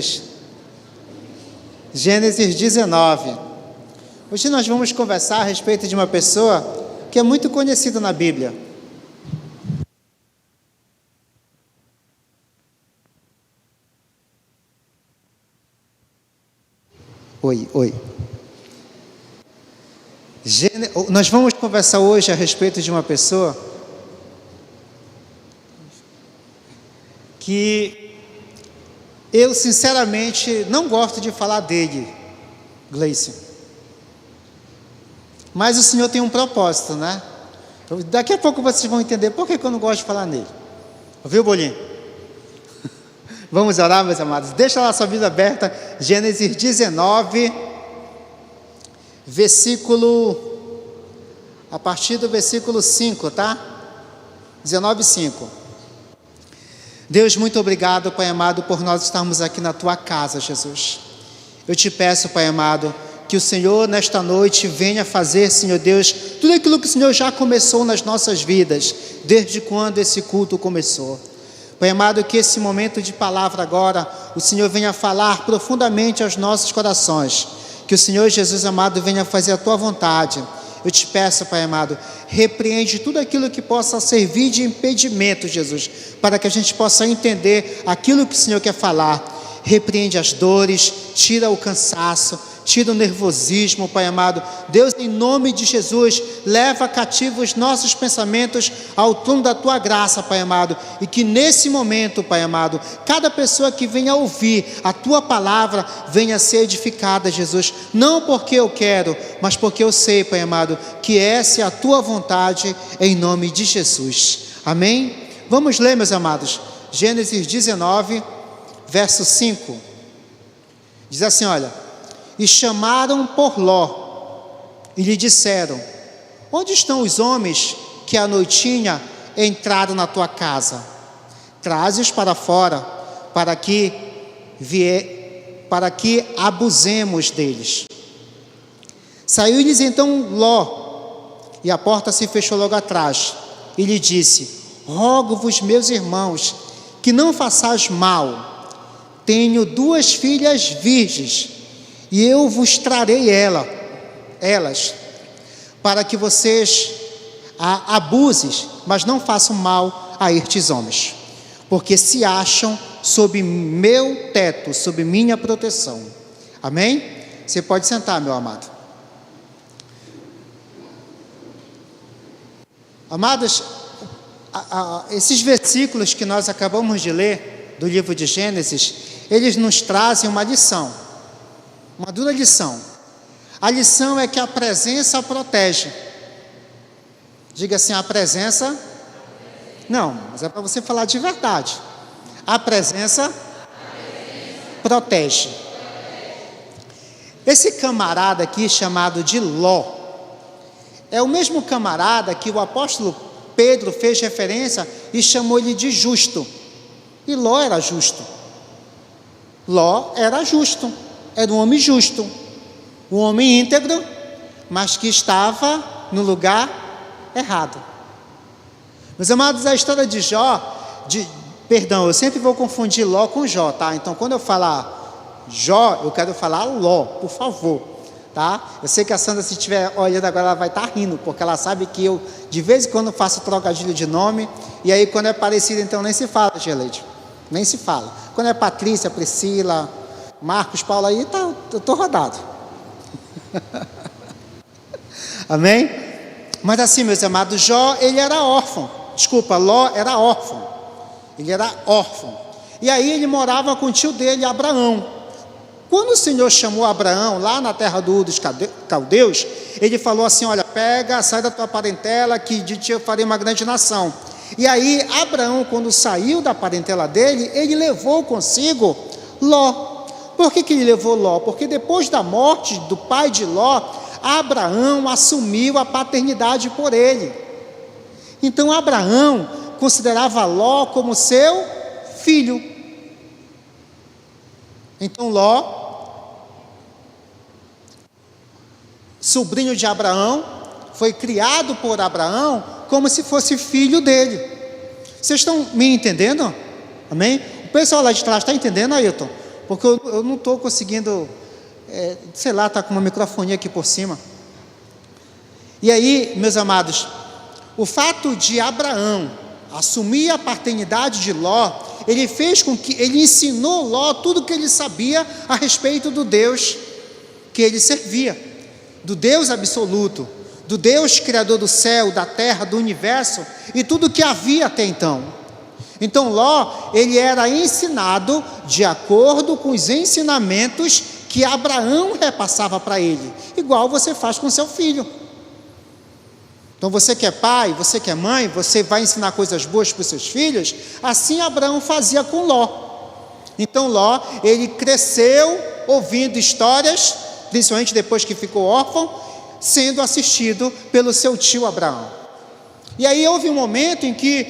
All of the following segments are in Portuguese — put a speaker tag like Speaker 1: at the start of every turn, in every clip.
Speaker 1: Gênesis. Gênesis 19. Hoje nós vamos conversar a respeito de uma pessoa que é muito conhecida na Bíblia. Oi. Nós vamos conversar hoje a respeito de uma pessoa que eu sinceramente não gosto de falar dele, Gleice. Mas o Senhor tem um propósito, né? Daqui a pouco vocês vão entender por que eu não gosto de falar nele. Ouviu, Bolinho? Vamos orar, meus amados. Deixa lá a sua Bíblia aberta, Gênesis 19, a partir do versículo 5, tá? 19:5. Deus, muito obrigado, Pai amado, por nós estarmos aqui na Tua casa, Jesus. Eu te peço, Pai amado, que o Senhor nesta noite venha fazer, Senhor Deus, tudo aquilo que o Senhor já começou nas nossas vidas, desde quando esse culto começou. Pai amado, que esse momento de palavra agora, o Senhor venha falar profundamente aos nossos corações, que o Senhor Jesus amado venha fazer a Tua vontade. Eu te peço, Pai amado, repreende tudo aquilo que possa servir de impedimento, Jesus, para que a gente possa entender aquilo que o Senhor quer falar. Repreende as dores, tira o cansaço, tira o nervosismo, Pai amado. Deus, em nome de Jesus, leva cativos os nossos pensamentos ao trono da Tua graça, Pai amado, e que nesse momento, Pai amado, cada pessoa que venha ouvir a Tua palavra venha ser edificada, Jesus, não porque eu quero, mas porque eu sei, Pai amado, que essa é a Tua vontade, em nome de Jesus, amém? Vamos ler, meus amados, Gênesis 19, verso 5, diz assim, olha: e chamaram por Ló, e lhe disseram: onde estão os homens que à noitinha entraram na tua casa? Traze-os para fora, para que abusemos deles. Saiu-lhes então Ló, e a porta se fechou logo atrás, e lhe disse: rogo-vos, meus irmãos, que não façais mal. Tenho 2 filhas virgens, e eu vos trarei elas, para que vocês abuses, mas não façam mal a estes homens, porque se acham sob meu teto, sob minha proteção. Amém? Você pode sentar, meu amado. Amados, esses versículos que nós acabamos de ler do livro de Gênesis, eles nos trazem uma lição. Uma dura lição. A lição é que a presença protege. Diga assim: a presença. Não, mas é para você falar de verdade. A presença protege. Esse camarada aqui, chamado de Ló, é o mesmo camarada que o apóstolo Pedro fez referência e chamou ele de justo. E Ló era justo. Ló era justo. Era um homem justo, um homem íntegro, mas que estava no lugar errado. Meus amados, a história de Jó, eu sempre vou confundir Ló com Jó, tá? Então, quando eu falar Jó, eu quero falar Ló, por favor, tá? Eu sei que a Sandra, se estiver olhando agora, ela vai estar rindo, porque ela sabe que eu, de vez em quando, faço trocadilho de nome, e aí, quando é parecido, então, nem se fala, Geleide, nem se fala. Quando é Patrícia, Priscila, Marcos, Paulo, aí eu estou rodado. Amém? Mas assim, meus amados, Jó, ele era órfão. Ló era órfão. Ele era órfão. E aí ele morava com o tio dele, Abraão. Quando o Senhor chamou Abraão lá na terra dos caldeus, ele falou assim: olha, sai da tua parentela, que de ti eu farei uma grande nação. E aí Abraão, quando saiu da parentela dele, ele levou consigo Ló. Por que ele levou Ló? Porque depois da morte do pai de Ló, Abraão assumiu a paternidade por ele. Então Abraão considerava Ló como seu filho. Então Ló, sobrinho de Abraão, foi criado por Abraão como se fosse filho dele. Vocês estão me entendendo? Amém? O pessoal lá de trás está entendendo, Ailton? porque eu não estou conseguindo, sei lá, está com uma microfonia aqui por cima. E aí, meus amados, o fato de Abraão assumir a paternidade de Ló, ele fez com que, ele ensinou Ló tudo o que ele sabia a respeito do Deus que ele servia, do Deus absoluto, do Deus criador do céu, da terra, do universo e tudo que havia até então. Então Ló, ele era ensinado de acordo com os ensinamentos que Abraão repassava para ele, igual você faz com seu filho. Então você que é pai, você que é mãe, você vai ensinar coisas boas para os seus filhos, assim Abraão fazia com Ló. Então Ló, ele cresceu ouvindo histórias, principalmente depois que ficou órfão, sendo assistido pelo seu tio Abraão. E aí houve um momento em que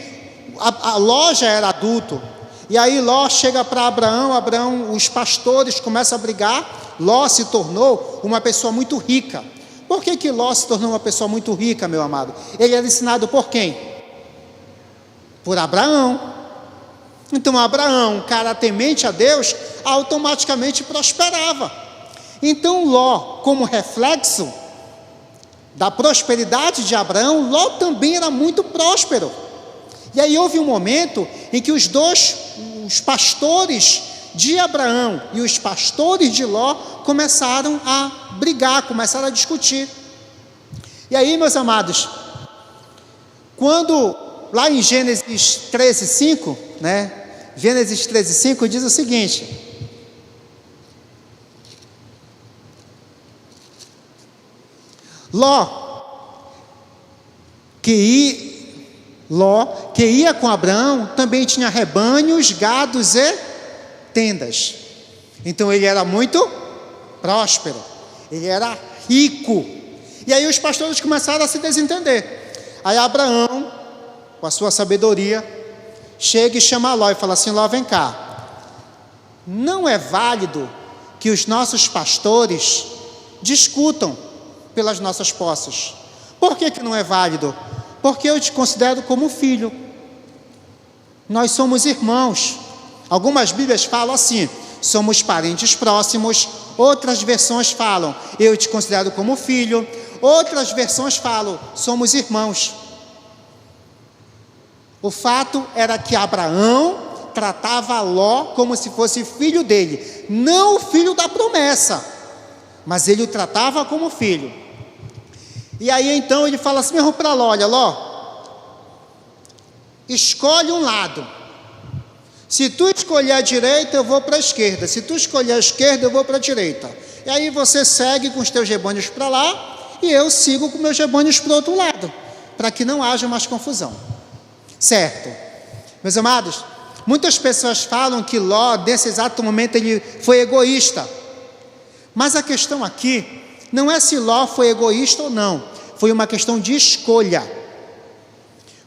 Speaker 1: Ló já era adulto, e aí Ló chega para Abraão, os pastores começam a brigar, Ló se tornou uma pessoa muito rica. Por que Ló se tornou uma pessoa muito rica, meu amado? Ele era ensinado por quem? Por Abraão. Então Abraão, cara temente a Deus, automaticamente prosperava. Então Ló, como reflexo da prosperidade de Abraão, Ló também era muito próspero. E aí houve um momento em que os pastores de Abraão e os pastores de Ló começaram a brigar, começaram a discutir. E aí, meus amados, quando lá em Gênesis 13:5, Gênesis 13:5 diz o seguinte: Ló, que ia com Abraão, também tinha rebanhos, gados e tendas. Então ele era muito próspero, ele era rico. E aí os pastores começaram a se desentender. Aí Abraão, com a sua sabedoria, chega e chama Ló e fala assim: Ló, vem cá, não é válido que os nossos pastores discutam pelas nossas posses. Por que não é válido? Porque eu te considero como filho, nós somos irmãos. Algumas Bíblias falam assim: somos parentes próximos. Outras versões falam: eu te considero como filho. Outras versões falam: somos irmãos. O fato era que Abraão tratava Ló como se fosse filho dele, não o filho da promessa, mas ele o tratava como filho. E aí então ele fala assim mesmo para Ló: olha, Ló, escolhe um lado. Se tu escolher a direita, eu vou para a esquerda. Se tu escolher a esquerda, eu vou para a direita. E aí você segue com os teus rebanhos para lá, e eu sigo com meus rebanhos para o outro lado, para que não haja mais confusão. Certo? Meus amados, muitas pessoas falam que Ló, nesse exato momento, ele foi egoísta. Mas a questão aqui não é se Ló foi egoísta ou não. Foi uma questão de escolha.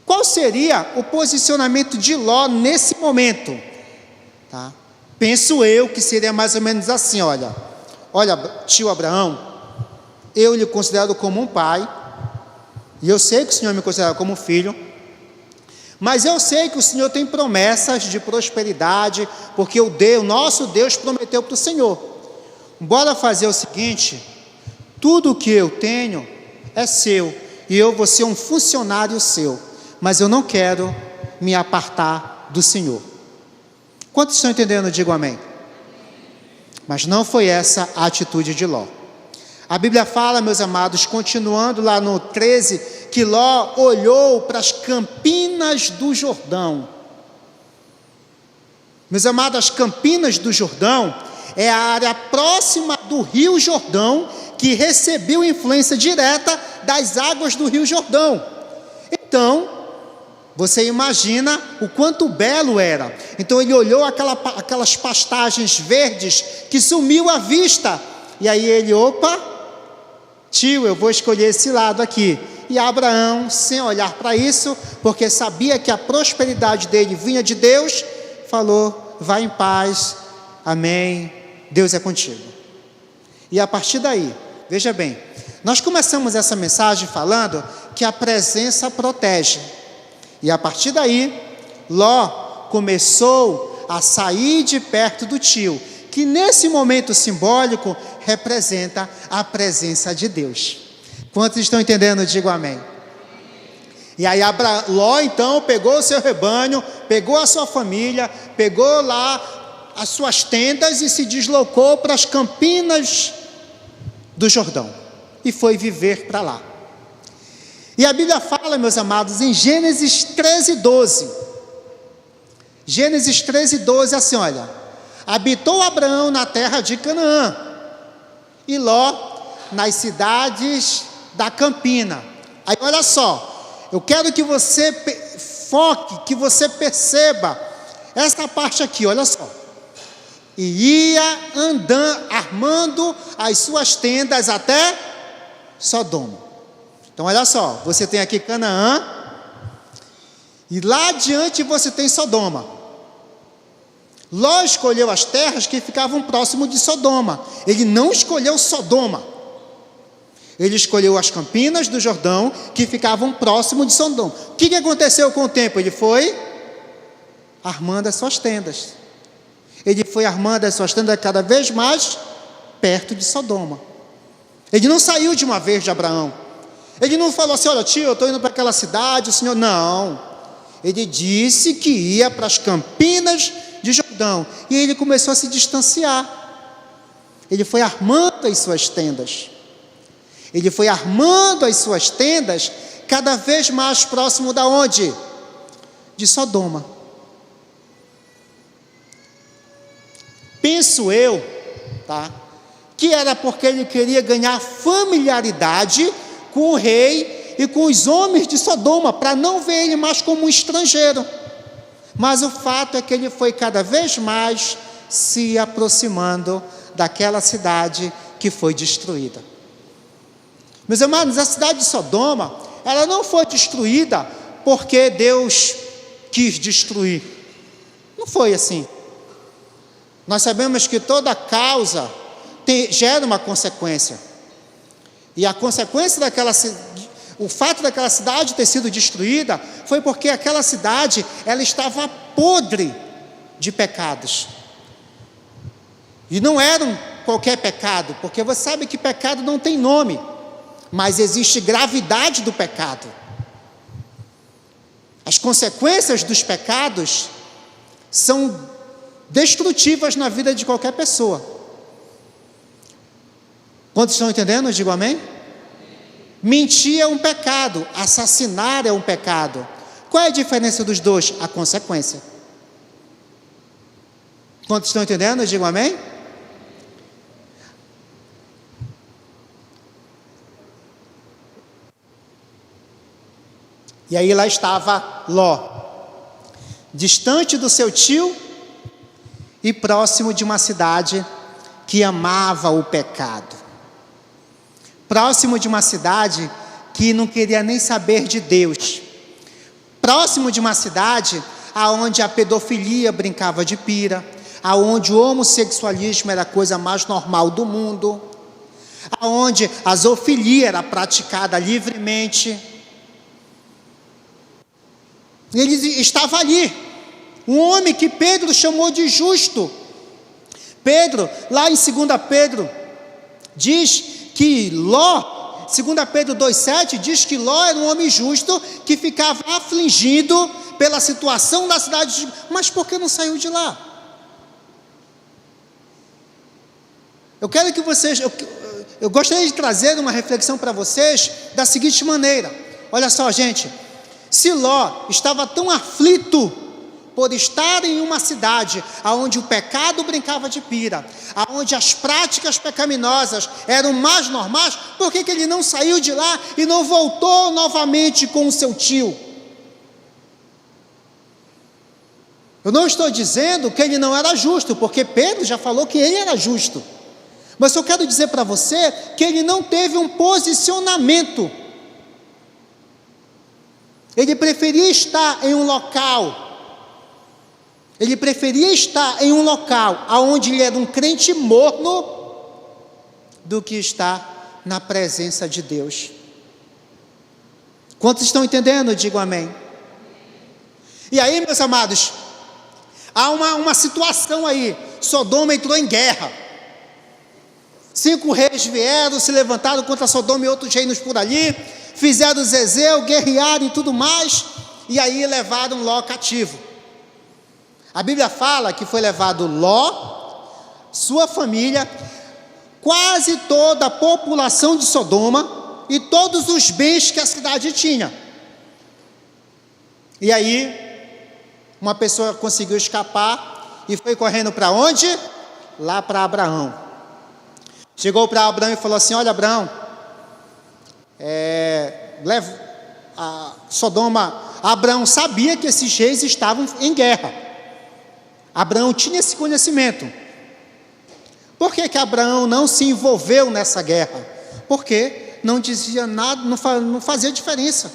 Speaker 1: Qual seria o posicionamento de Ló nesse momento? Tá? Penso eu que seria mais ou menos assim: olha, tio Abraão, eu lhe considero como um pai, e eu sei que o Senhor me considera como filho, mas eu sei que o Senhor tem promessas de prosperidade, porque o nosso Deus prometeu para o Senhor. Bora fazer o seguinte: tudo o que eu tenho é seu, e eu vou ser um funcionário seu, mas eu não quero me apartar do Senhor. Quantos estão entendendo? Digam amém. Mas não foi essa a atitude de Ló. A Bíblia fala, meus amados, continuando lá no 13, que Ló olhou para as campinas do Jordão. Meus amados, as campinas do Jordão é a área próxima do Rio Jordão, que recebeu influência direta das águas do Rio Jordão. Então, você imagina o quanto belo era. Então ele olhou aquelas pastagens verdes que sumiu à vista. E aí ele: opa, tio, eu vou escolher esse lado aqui. E Abraão, sem olhar para isso, porque sabia que a prosperidade dele vinha de Deus, falou: vai em paz, amém, Deus é contigo. E a partir daí, veja bem, nós começamos essa mensagem falando que a presença protege. E a partir daí, Ló começou a sair de perto do tio, que nesse momento simbólico representa a presença de Deus. Quantos estão entendendo? Digo amém. E aí Ló então pegou o seu rebanho, pegou a sua família, pegou lá as suas tendas e se deslocou para as campinas do Jordão e foi viver para lá. E a Bíblia fala, meus amados, em Gênesis 13:12. Gênesis 13:12, assim, olha: habitou Abraão na terra de Canaã, e Ló nas cidades da campina. Aí olha só, eu quero que você foque, que você perceba esta parte aqui, olha só. E ia andando, armando as suas tendas até Sodoma. Então olha só, você tem aqui Canaã, e lá adiante você tem Sodoma. Ló escolheu as terras que ficavam próximo de Sodoma. Ele não escolheu Sodoma. Ele escolheu as campinas do Jordão que ficavam próximo de Sodoma. O que aconteceu com o tempo? Ele foi armando as suas tendas. Ele foi armando as suas tendas cada vez mais perto de Sodoma. Ele não saiu de uma vez de Abraão. Ele não falou assim: olha, tio, eu estou indo para aquela cidade, o senhor... Não. Ele disse que ia para as campinas de Jordão. E ele começou a se distanciar. Ele foi armando as suas tendas. Ele foi armando as suas tendas cada vez mais próximo da onde? De Sodoma. Penso eu, tá, que era porque ele queria ganhar familiaridade com o rei e com os homens de Sodoma, para não ver ele mais como um estrangeiro. Mas o fato é que ele foi cada vez mais se aproximando daquela cidade que foi destruída. Meus amados, a cidade de Sodoma, ela não foi destruída porque Deus quis destruir. Não foi assim. Nós sabemos que toda causa gera uma consequência. E a consequência o fato daquela cidade ter sido destruída foi porque aquela cidade, ela estava podre de pecados. E não era qualquer pecado, porque você sabe que pecado não tem nome, mas existe gravidade do pecado. As consequências dos pecados são destrutivas na vida de qualquer pessoa. Quantos estão entendendo? Eu digo amém? Mentir é um pecado, assassinar é um pecado. Qual é a diferença dos dois? A consequência. Quantos estão entendendo? Eu digo amém? E aí lá estava Ló, distante do seu tio e próximo de uma cidade que amava o pecado. Próximo de uma cidade que não queria nem saber de Deus. Próximo de uma cidade aonde a pedofilia brincava de pira, aonde o homossexualismo era a coisa mais normal do mundo, aonde a zoofilia era praticada livremente. Ele estava ali, um homem que Pedro chamou de justo. Pedro, lá em 2 Pedro, diz que Ló, 2 Pedro 2,7, diz que Ló era um homem justo que ficava afligido pela situação da cidade. Mas por que não saiu de lá? Eu quero que vocês, eu gostaria de trazer uma reflexão para vocês da seguinte maneira. Olha só, gente, se Ló estava tão aflito por estar em uma cidade onde o pecado brincava de pira, onde as práticas pecaminosas eram mais normais, por que ele não saiu de lá e não voltou novamente com o seu tio? Eu não estou dizendo que ele não era justo, porque Pedro já falou que ele era justo, mas eu quero dizer para você que ele não teve um posicionamento. Ele preferia estar em um local onde ele era um crente morno, do que estar na presença de Deus. Quantos estão entendendo? Digo amém. E aí, meus amados, há uma situação aí. Sodoma entrou em guerra. 5 reis vieram, se levantaram contra Sodoma e outros reinos por ali, fizeram zezéu, guerrearam e tudo mais, e aí levaram Ló cativo. A Bíblia fala que foi levado Ló, sua família, quase toda a população de Sodoma e todos os bens que a cidade tinha. E aí, uma pessoa conseguiu escapar e foi correndo para onde? Lá para Abraão. Chegou para Abraão e falou assim: olha, Abraão, leva a Sodoma. Abraão sabia que esses reis estavam em guerra. Abraão tinha esse conhecimento. Por que Abraão não se envolveu nessa guerra? Porque não dizia nada, não fazia diferença.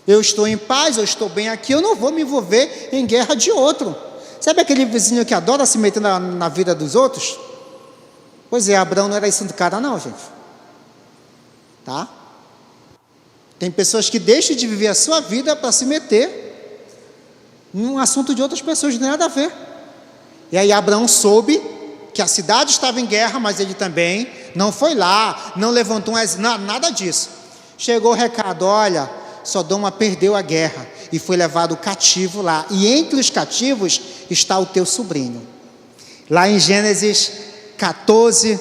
Speaker 1: Eu estou em paz, eu estou bem aqui, eu não vou me envolver em guerra de outro. Sabe aquele vizinho que adora se meter na vida dos outros? Pois é, Abraão não era esse do cara não, gente. Tá? Tem pessoas que deixam de viver a sua vida para se meter num assunto de outras pessoas, não tem nada a ver. E aí Abraão soube que a cidade estava em guerra, mas ele também não foi lá, não levantou nada disso. Chegou o recado: olha, Sodoma perdeu a guerra e foi levado cativo lá, e entre os cativos está o teu sobrinho. Lá em Gênesis 14,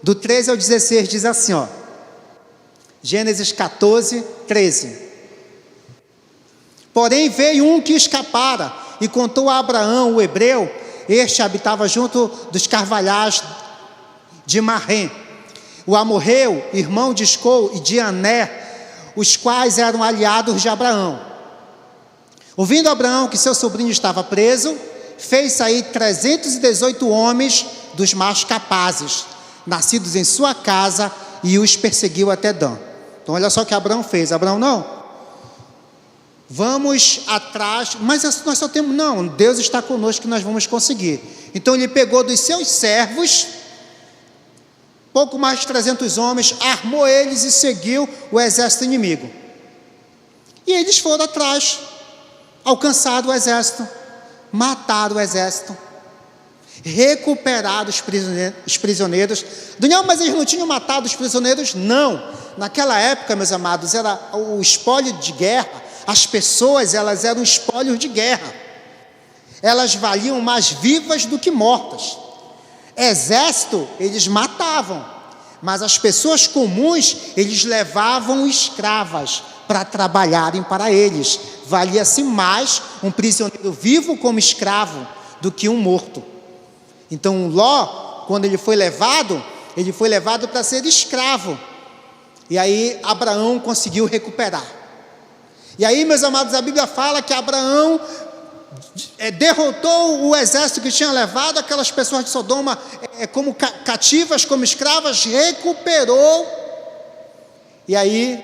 Speaker 1: do 13 ao 16, diz assim, ó, Gênesis 14, 13: porém veio um que escapara e contou a Abraão, o hebreu. Este habitava junto dos carvalhais de Marrém, o amorreu, irmão de Escol e de Ané, os quais eram aliados de Abraão. Ouvindo Abraão que seu sobrinho estava preso, fez sair 318 homens dos mais capazes, nascidos em sua casa, e os perseguiu até Dan. Então olha só o que Abraão fez. Abraão: não, vamos atrás, mas nós só temos, não, Deus está conosco que nós vamos conseguir. Então ele pegou dos seus servos, pouco mais de 300 homens, armou eles e seguiu o exército inimigo. E eles foram atrás, alcançaram o exército, mataram o exército, recuperaram os prisioneiros. Daniel, mas eles não tinham matado os prisioneiros? Não. Naquela época, meus amados, era o espólio de guerra. As pessoas, elas eram espólios de guerra. Elas valiam mais vivas do que mortas. Exército, eles matavam, mas as pessoas comuns, eles levavam escravas para trabalharem para eles. Valia-se mais um prisioneiro vivo como escravo do que um morto. Então Ló, quando ele foi levado para ser escravo. E aí Abraão conseguiu recuperar. E aí, meus amados, a Bíblia fala que Abraão derrotou o exército que tinha levado aquelas pessoas de Sodoma como cativas, como escravas, recuperou. E aí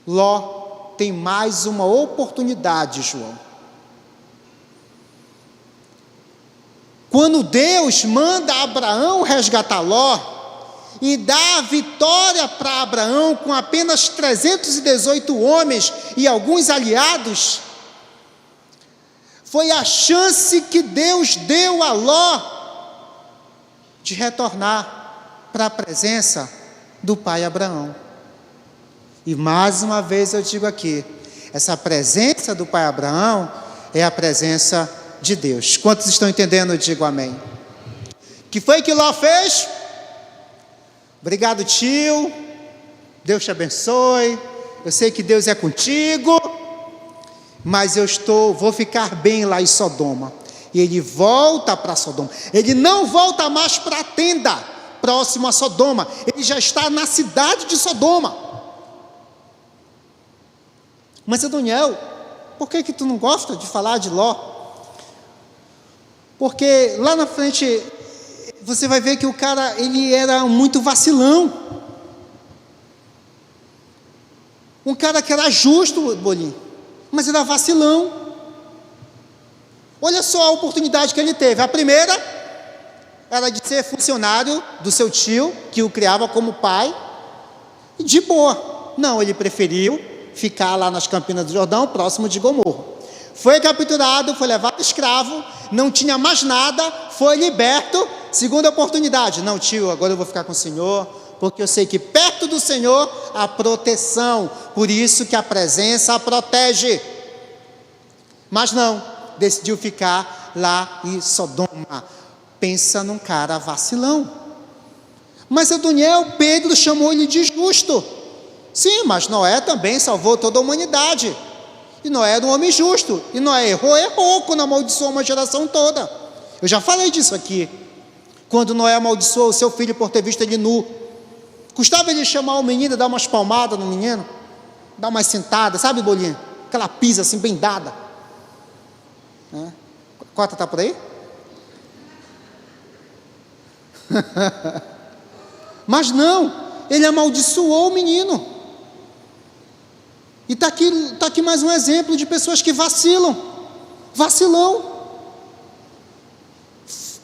Speaker 1: Ló tem mais uma oportunidade, João. Quando Deus manda Abraão resgatar Ló e dá a vitória para Abraão com apenas 318 homens e alguns aliados, foi a chance que Deus deu a Ló de retornar para a presença do pai Abraão. E mais uma vez eu digo aqui, essa presença do pai Abraão é a presença de Deus. Quantos estão entendendo? Eu digo amém. O que foi que Ló fez? Obrigado, tio, Deus te abençoe, eu sei que Deus é contigo, mas vou ficar bem lá em Sodoma. E ele volta para Sodoma. Ele não volta mais para a tenda próximo a Sodoma, ele já está na cidade de Sodoma. Mas Daniel, por que tu não gosta de falar de Ló? Porque lá na frente você vai ver que o cara, ele era muito vacilão. Um cara que era justo, Bolinho, mas era vacilão. Olha só a oportunidade que ele teve. A primeira era de ser funcionário do seu tio, que o criava como pai, e de boa. Não, ele preferiu ficar lá nas Campinas do Jordão, próximo de Gomorra. foi capturado, foi levado escravo, não tinha mais nada, foi liberto, segunda oportunidade. Não, tio, agora eu vou ficar com o Senhor, porque eu sei que perto do Senhor há proteção, por isso que a presença a protege. Mas não, decidiu ficar lá em Sodoma. Pensa num cara vacilão. Mas Adoniel, Pedro chamou ele de justo. Sim, mas Noé também salvou toda a humanidade. E Noé era um homem justo. E Noé errou quando amaldiçoou uma geração toda. Eu já falei disso aqui. Quando Noé amaldiçoou o seu filho por ter visto ele nu. Custava ele chamar o menino e dar umas palmadas no menino? Dar umas sentadas, sabe, Bolinha? Aquela pisa assim, bem dada. Cota está por aí? Mas não, ele amaldiçoou o menino. E está aqui mais um exemplo de pessoas que vacilão.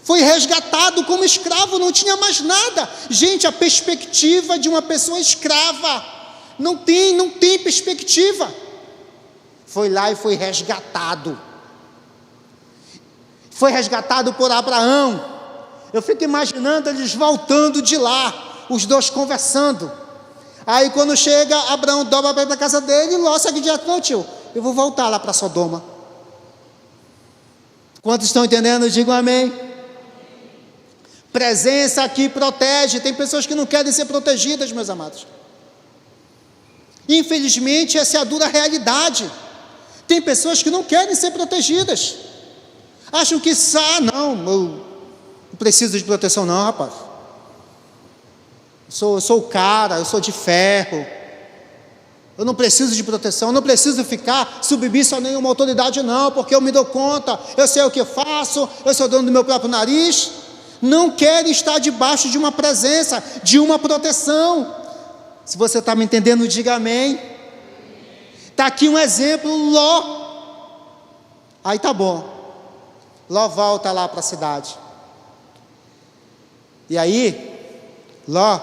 Speaker 1: Foi resgatado como escravo, não tinha mais nada. Gente, a perspectiva de uma pessoa escrava, não tem perspectiva. Foi lá e foi resgatado. Foi resgatado por Abraão. Eu fico imaginando eles voltando de lá, os dois conversando. Aí quando chega, Abraão dobra para a casa dele e Ló segue direto. Não, tio, eu vou voltar lá para Sodoma. Quantos estão entendendo? Digam amém. Presença aqui protege. Tem pessoas que não querem ser protegidas, meus amados. Infelizmente, essa é a dura realidade. Tem pessoas que não querem ser protegidas. Acham que, não, eu não preciso de proteção não, rapaz. Eu sou o cara, eu sou de ferro. Eu não preciso de proteção, eu não preciso ficar submisso a nenhuma autoridade não, porque eu me dou conta, eu sei o que faço, eu sou dono do meu próprio nariz. Não quero estar debaixo de uma presença, de uma proteção. Se você está me entendendo, diga amém. Está aqui um exemplo, Ló. Aí tá bom. Ló volta lá para a cidade. E aí, Ló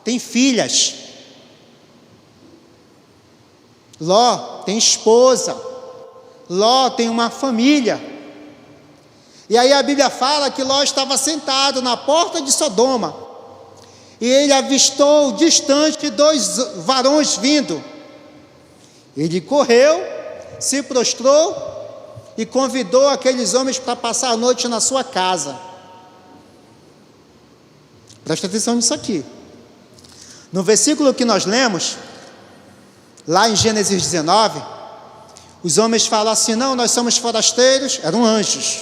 Speaker 1: tem filhas. Ló tem esposa. Ló tem uma família. E aí a Bíblia fala que Ló estava sentado na porta de Sodoma. E ele avistou distante 2 varões vindo. Ele correu, se prostrou e convidou aqueles homens para passar a noite na sua casa. Presta atenção nisso aqui. No versículo que nós lemos, lá em Gênesis 19, os homens falam assim: não, nós somos forasteiros, eram anjos.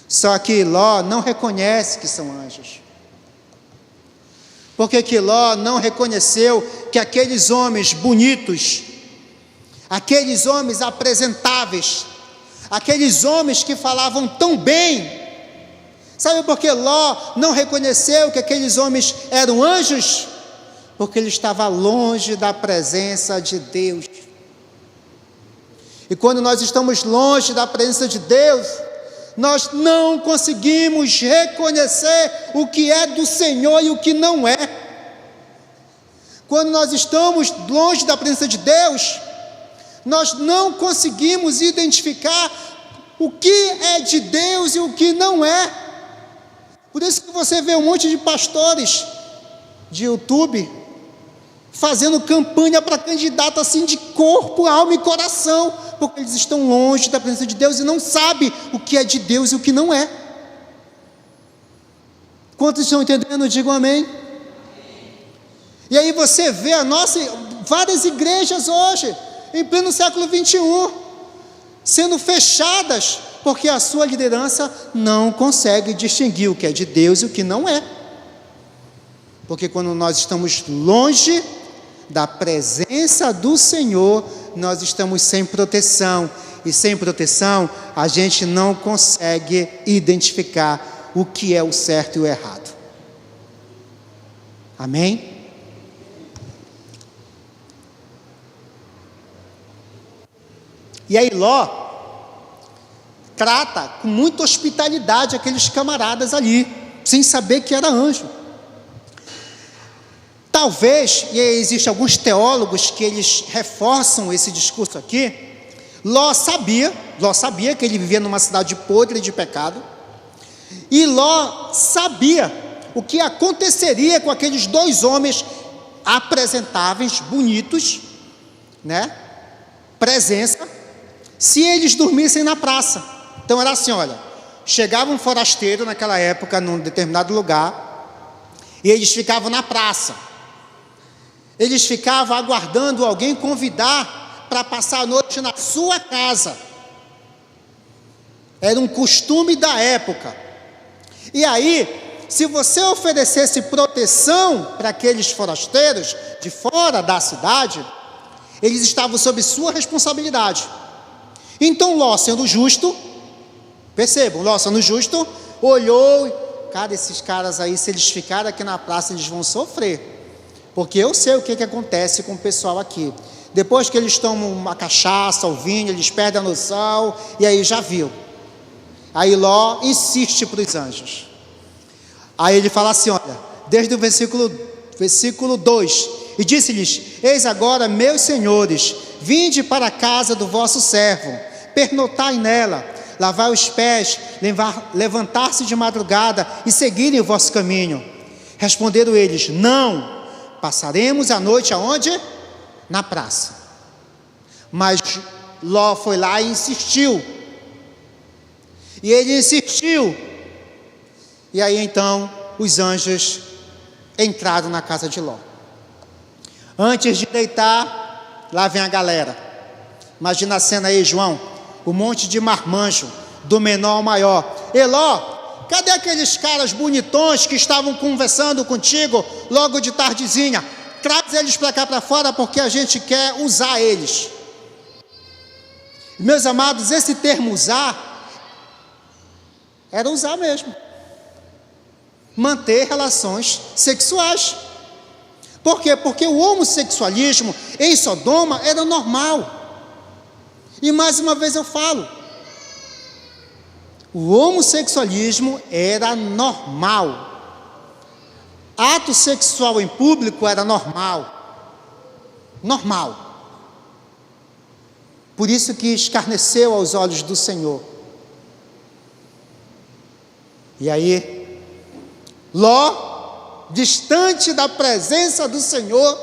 Speaker 1: Só que Ló não reconhece que são anjos. Porque que Ló não reconheceu que aqueles homens bonitos, aqueles homens apresentáveis, aqueles homens que falavam tão bem, sabe por que Ló não reconheceu que aqueles homens eram anjos? Porque ele estava longe da presença de Deus. E quando nós estamos longe da presença de Deus, nós não conseguimos reconhecer o que é do Senhor e o que não é. Quando nós estamos longe da presença de Deus, nós não conseguimos identificar o que é de Deus e o que não é. Por isso que você vê um monte de pastores de YouTube fazendo campanha para candidato assim de corpo, alma e coração, porque eles estão longe da presença de Deus e não sabem o que é de Deus e o que não é. Quantos estão entendendo? Digam amém. E aí você vê várias igrejas hoje, em pleno século 21, sendo fechadas, porque a sua liderança não consegue distinguir o que é de Deus e o que não é. Porque quando nós estamos longe da presença do Senhor, nós estamos sem proteção, e sem proteção a gente não consegue identificar o que é o certo e o errado. Amém? E aí Ló trata com muita hospitalidade aqueles camaradas ali, sem saber que era anjo. Talvez, e existem alguns teólogos que eles reforçam esse discurso aqui, Ló sabia que ele vivia numa cidade podre de pecado, e Ló sabia o que aconteceria com aqueles dois homens apresentáveis, bonitos, né? Presença, se eles dormissem na praça. Então era assim, olha, chegava um forasteiro naquela época, num determinado lugar, e eles ficavam na praça. Eles ficavam aguardando alguém convidar para passar a noite na sua casa. Era um costume da época. E aí, se você oferecesse proteção para aqueles forasteiros de fora da cidade, eles estavam sob sua responsabilidade. Então Ló, sendo justo, percebam, Ló, sendo justo, olhou, cara, esses caras aí, se eles ficarem aqui na praça, eles vão sofrer. Porque eu sei o que acontece com o pessoal aqui. Depois que eles tomam uma cachaça, o vinho, eles perdem a noção, e aí já viu. Aí Ló insiste para os anjos. Aí ele fala assim, olha, desde o versículo 2, e disse-lhes: eis agora, meus senhores, vinde para a casa do vosso servo, pernotai nela, lavai os pés, levantar-se de madrugada e seguirem o vosso caminho. Responderam eles: não, passaremos a noite aonde? Na praça. Mas Ló foi lá e insistiu. E ele insistiu. E aí então os anjos entraram na casa de Ló. Antes de deitar, lá vem a galera. Imagina a cena aí, João, um monte de marmanjo, do menor ao maior. E Ló, cadê aqueles caras bonitões que estavam conversando contigo logo de tardezinha? Traz eles para cá para fora, porque a gente quer usar eles. Meus amados, esse termo usar era usar mesmo. Manter relações sexuais. Por quê? Porque o homossexualismo em Sodoma era normal. E mais uma vez eu falo, o homossexualismo era normal. Ato sexual em público era normal. Normal. Por isso que escarneceu aos olhos do Senhor. E aí, Ló, distante da presença do Senhor,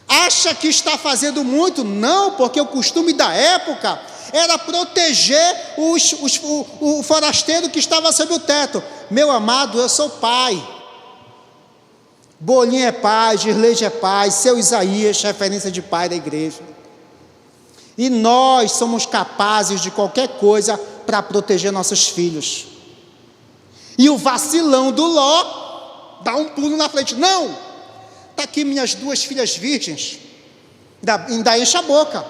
Speaker 1: acha que está fazendo muito. Não, porque o costume da época era proteger o forasteiro que estava sob o teto. Meu amado, eu sou pai. Bolinho é pai, Girleide é pai, seu Isaías, referência de pai da igreja. E nós somos capazes de qualquer coisa para proteger nossos filhos. E o vacilão do Ló dá um pulo na frente. Não, está aqui minhas duas filhas virgens. Ainda enche a boca.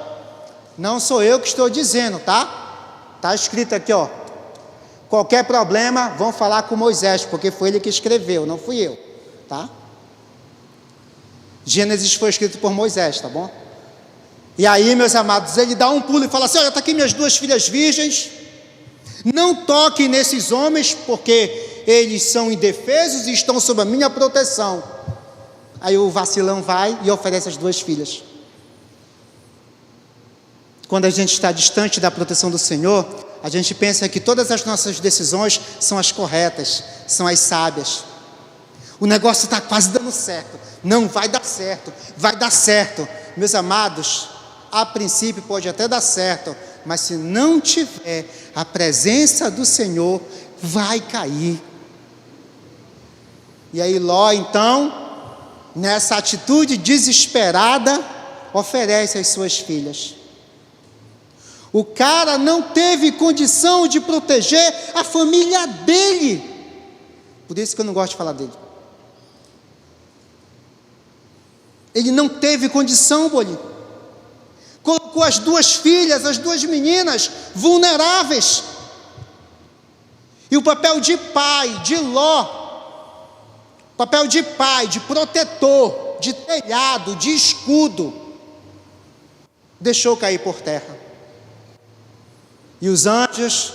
Speaker 1: Não sou eu que estou dizendo, tá? Está escrito aqui, ó. Qualquer problema, vão falar com Moisés, porque foi ele que escreveu, não fui eu, tá? Gênesis foi escrito por Moisés, tá bom? E aí, meus amados, ele dá um pulo e fala assim: olha, está aqui minhas duas filhas virgens, não toquem nesses homens, porque eles são indefesos e estão sob a minha proteção. Aí o vacilão vai e oferece as duas filhas. Quando a gente está distante da proteção do Senhor, a gente pensa que todas as nossas decisões são as corretas, são as sábias. O negócio está quase dando certo. Não, vai dar certo, vai dar certo. Meus amados, a princípio pode até dar certo, mas se não tiver a presença do Senhor, vai cair. E aí Ló, então, nessa atitude desesperada, oferece as suas filhas. O cara não teve condição de proteger a família dele. Por isso que eu não gosto de falar dele. Ele não teve condição, Bolinho. Colocou as duas filhas, as duas meninas, vulneráveis. E o papel de pai, de Ló, papel de pai, de protetor, de telhado, de escudo, deixou cair por terra. E os anjos,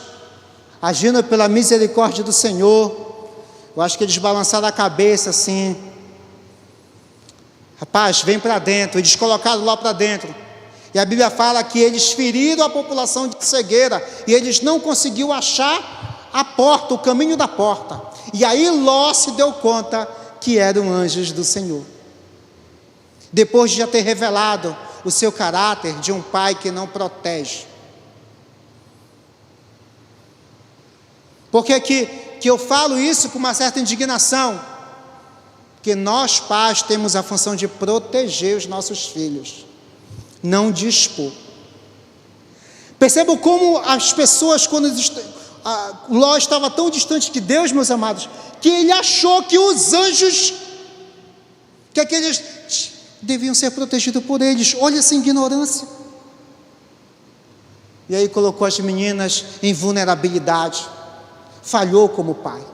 Speaker 1: agindo pela misericórdia do Senhor, eu acho que eles balançaram a cabeça assim: rapaz, vem para dentro. Eles colocaram lá para dentro. E a Bíblia fala que eles feriram a população de cegueira, e eles não conseguiram achar a porta, o caminho da porta. E aí Ló se deu conta que eram anjos do Senhor. Depois de já ter revelado o seu caráter de um pai que não protege. Por que eu falo isso com uma certa indignação? Porque nós, pais, temos a função de proteger os nossos filhos, não de expor. Percebam como as pessoas, quando Ló estava tão distante de Deus, meus amados, que ele achou que os anjos, que aqueles deviam ser protegidos por eles. Olha essa ignorância. E aí colocou as meninas em vulnerabilidade, falhou como pai.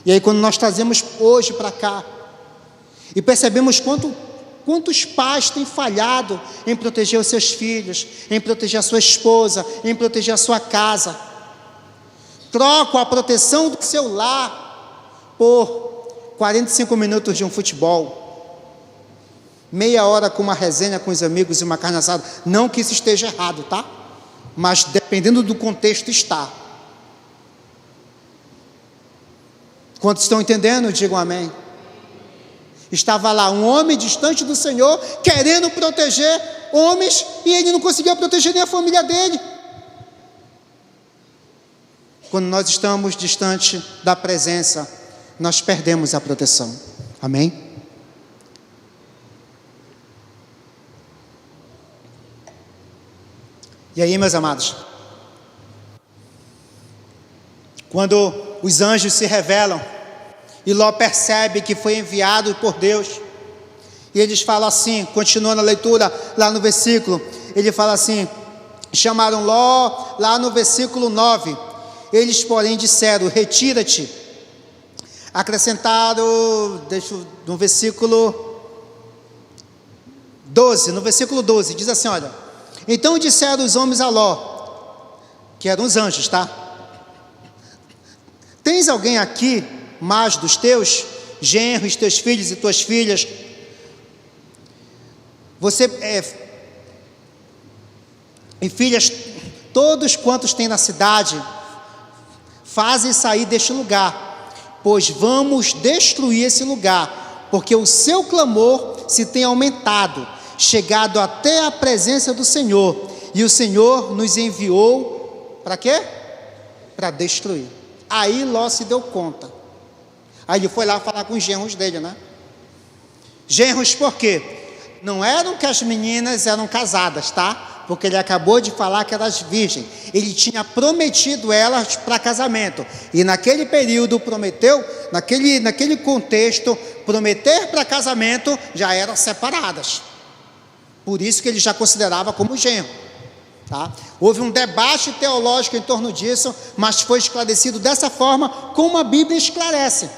Speaker 1: E aí quando nós trazemos hoje para cá, e percebemos quantos pais têm falhado em proteger os seus filhos, em proteger a sua esposa, em proteger a sua casa, trocam a proteção do seu lar por 45 minutos de um futebol, meia hora com uma resenha com os amigos e uma carne assada. Não que isso esteja errado, tá? Mas dependendo do contexto está. Quantos estão entendendo? Digam amém. Estava lá um homem distante do Senhor, querendo proteger homens, e ele não conseguia proteger nem a família dele. Quando nós estamos distante da presença, nós perdemos a proteção. Amém? E aí, meus amados, quando os anjos se revelam, e Ló percebe que foi enviado por Deus, e eles falam assim, continuando a leitura lá no versículo, ele fala assim, chamaram Ló, lá no versículo 9, eles porém disseram, retira-te, acrescentaram, no versículo 12, diz assim, olha, então disseram os homens a Ló, que eram os anjos, tá? Tens alguém aqui, mais dos teus genros, teus filhos e tuas filhas, e filhas, todos quantos tem na cidade, fazem sair deste lugar, pois vamos destruir esse lugar, porque o seu clamor se tem aumentado, chegado até a presença do Senhor, e o Senhor nos enviou, para quê? Para destruir. Aí Ló se deu conta. Aí ele foi lá falar com os genros dele, né? Genros por quê? Não eram que as meninas eram casadas, tá? Porque ele acabou de falar que elas virgens. Ele tinha prometido elas para casamento. E naquele período prometeu, naquele contexto, prometer para casamento já eram separadas. Por isso que ele já considerava como genro. Tá? Houve um debate teológico em torno disso, mas foi esclarecido dessa forma, como a Bíblia esclarece.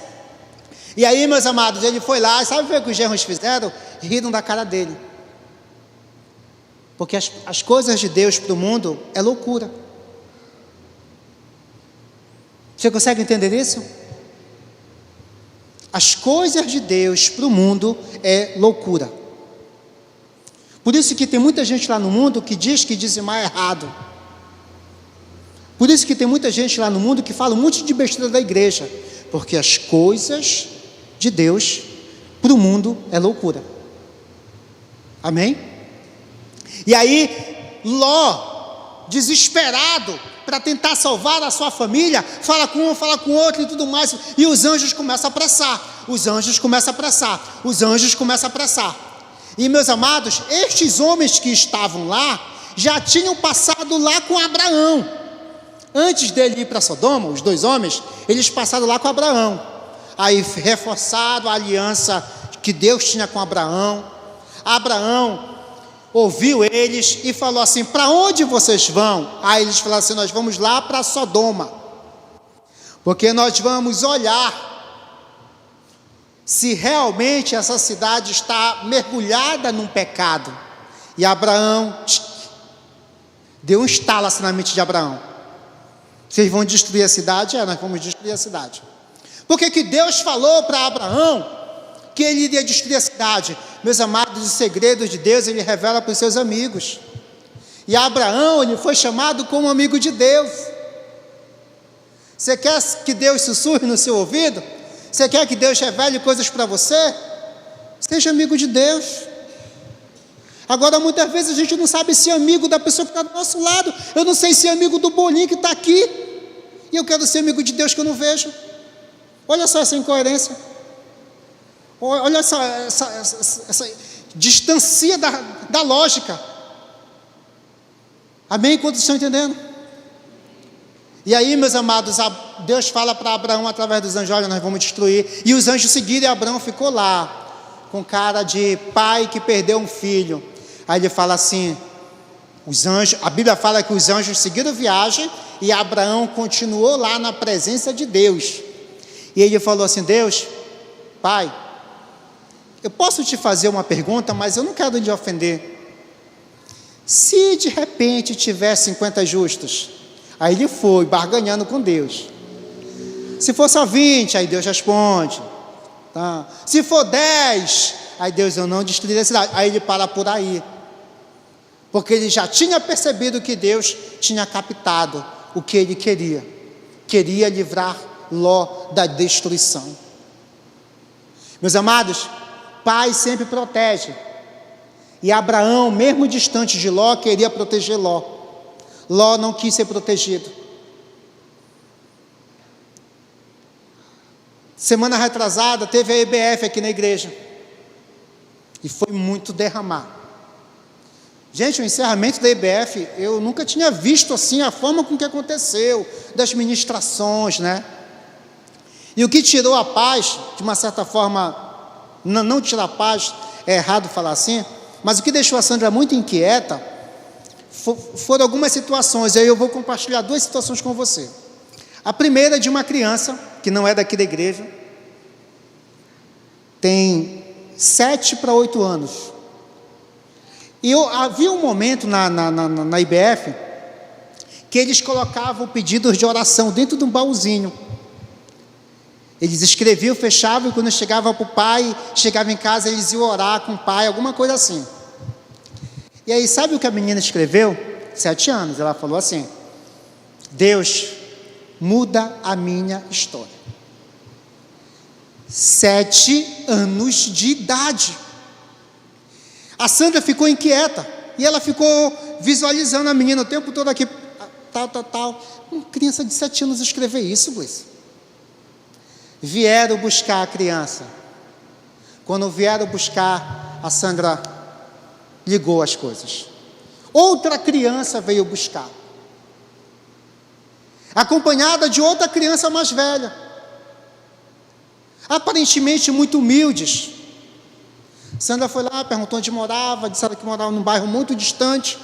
Speaker 1: E aí, meus amados, ele foi lá, e sabe o que os genros fizeram? Riram da cara dele. Porque as coisas de Deus para o mundo é loucura. Você consegue entender isso? As coisas de Deus para o mundo é loucura. Por isso que tem muita gente lá no mundo que diz que dizimar é errado. Por isso que tem muita gente lá no mundo que fala um monte de besteira da igreja. Porque as coisas de Deus para o mundo é loucura. Amém? E aí Ló, desesperado para tentar salvar a sua família, fala com um, fala com outro e tudo mais, e os anjos começam a apressar. E, meus amados, estes homens que estavam lá, já tinham passado lá com Abraão. Antes dele ir para Sodoma, os dois homens, eles passaram lá com Abraão. Aí reforçaram a aliança que Deus tinha com Abraão. Abraão ouviu eles e falou assim, para onde vocês vão? Aí eles falaram assim, nós vamos lá para Sodoma, porque nós vamos olhar se realmente essa cidade está mergulhada num pecado. E Abraão deu um estalo assim na mente de Abraão. Vocês vão destruir a cidade? Nós vamos destruir a cidade. Por que Deus falou para Abraão que ele iria destruir a cidade? meus amados, os segredos de Deus Ele revela para os seus amigos. E Abraão, ele foi chamado como amigo de Deus. Você quer que Deus sussurre no seu ouvido? Você quer que Deus revele coisas para você? Seja amigo de Deus. Agora, muitas vezes a gente não sabe se é amigo da pessoa que está do nosso lado. Eu não sei se é amigo do bolinho que está aqui. E eu quero ser amigo de Deus que eu não vejo. Olha só essa incoerência. Olha essa distancia da lógica. Amém? Quantos estão entendendo? E aí, meus amados, Deus fala para Abraão através dos anjos: olha, nós vamos destruir. E os anjos seguiram, e Abraão ficou lá, com cara de pai que perdeu um filho. Aí ele fala assim, a Bíblia fala que os anjos seguiram viagem, e Abraão continuou lá na presença de Deus. E ele falou assim: Deus, pai, eu posso te fazer uma pergunta, mas eu não quero lhe ofender. Se de repente tiver 50 justos, aí ele foi barganhando com Deus. Se for só 20, aí Deus responde, tá? Se for 10, aí Deus: eu não destruirei a cidade. Aí ele para por aí, porque ele já tinha percebido que Deus tinha captado o que ele queria livrar Ló da destruição. Meus amados, pai sempre protege, e Abraão, mesmo distante de Ló, queria proteger Ló. Ló não quis ser protegido. Semana retrasada teve a EBF aqui na igreja, e foi muito derramar. Gente, o encerramento da EBF, eu nunca tinha visto assim a forma com que aconteceu, das ministrações, né? E o que tirou a paz, de uma certa forma, não tirar a paz, é errado falar assim, mas o que deixou a Sandra muito inquieta foram algumas situações. E aí eu vou compartilhar 2 situações com você. A primeira é de uma criança, que não é daqui da igreja, tem 7 para 8 anos. E havia um momento na IBF, que eles colocavam pedidos de oração dentro de um baúzinho. Eles escreviam, fechavam, e quando chegava para o pai, chegava em casa, eles iam orar com o pai, alguma coisa assim. E aí, sabe o que a menina escreveu? 7 anos, ela falou assim: Deus, muda a minha história. 7 anos de idade. A Sandra ficou inquieta, e ela ficou visualizando a menina o tempo todo aqui, tal. Uma criança de 7 anos escrever isso, Luiz. Vieram buscar a criança. Quando vieram buscar, a Sandra ligou as coisas. Outra criança veio buscar, acompanhada de outra criança mais velha, aparentemente muito humildes. Sandra foi lá, perguntou onde morava, disseram que morava num bairro muito distante,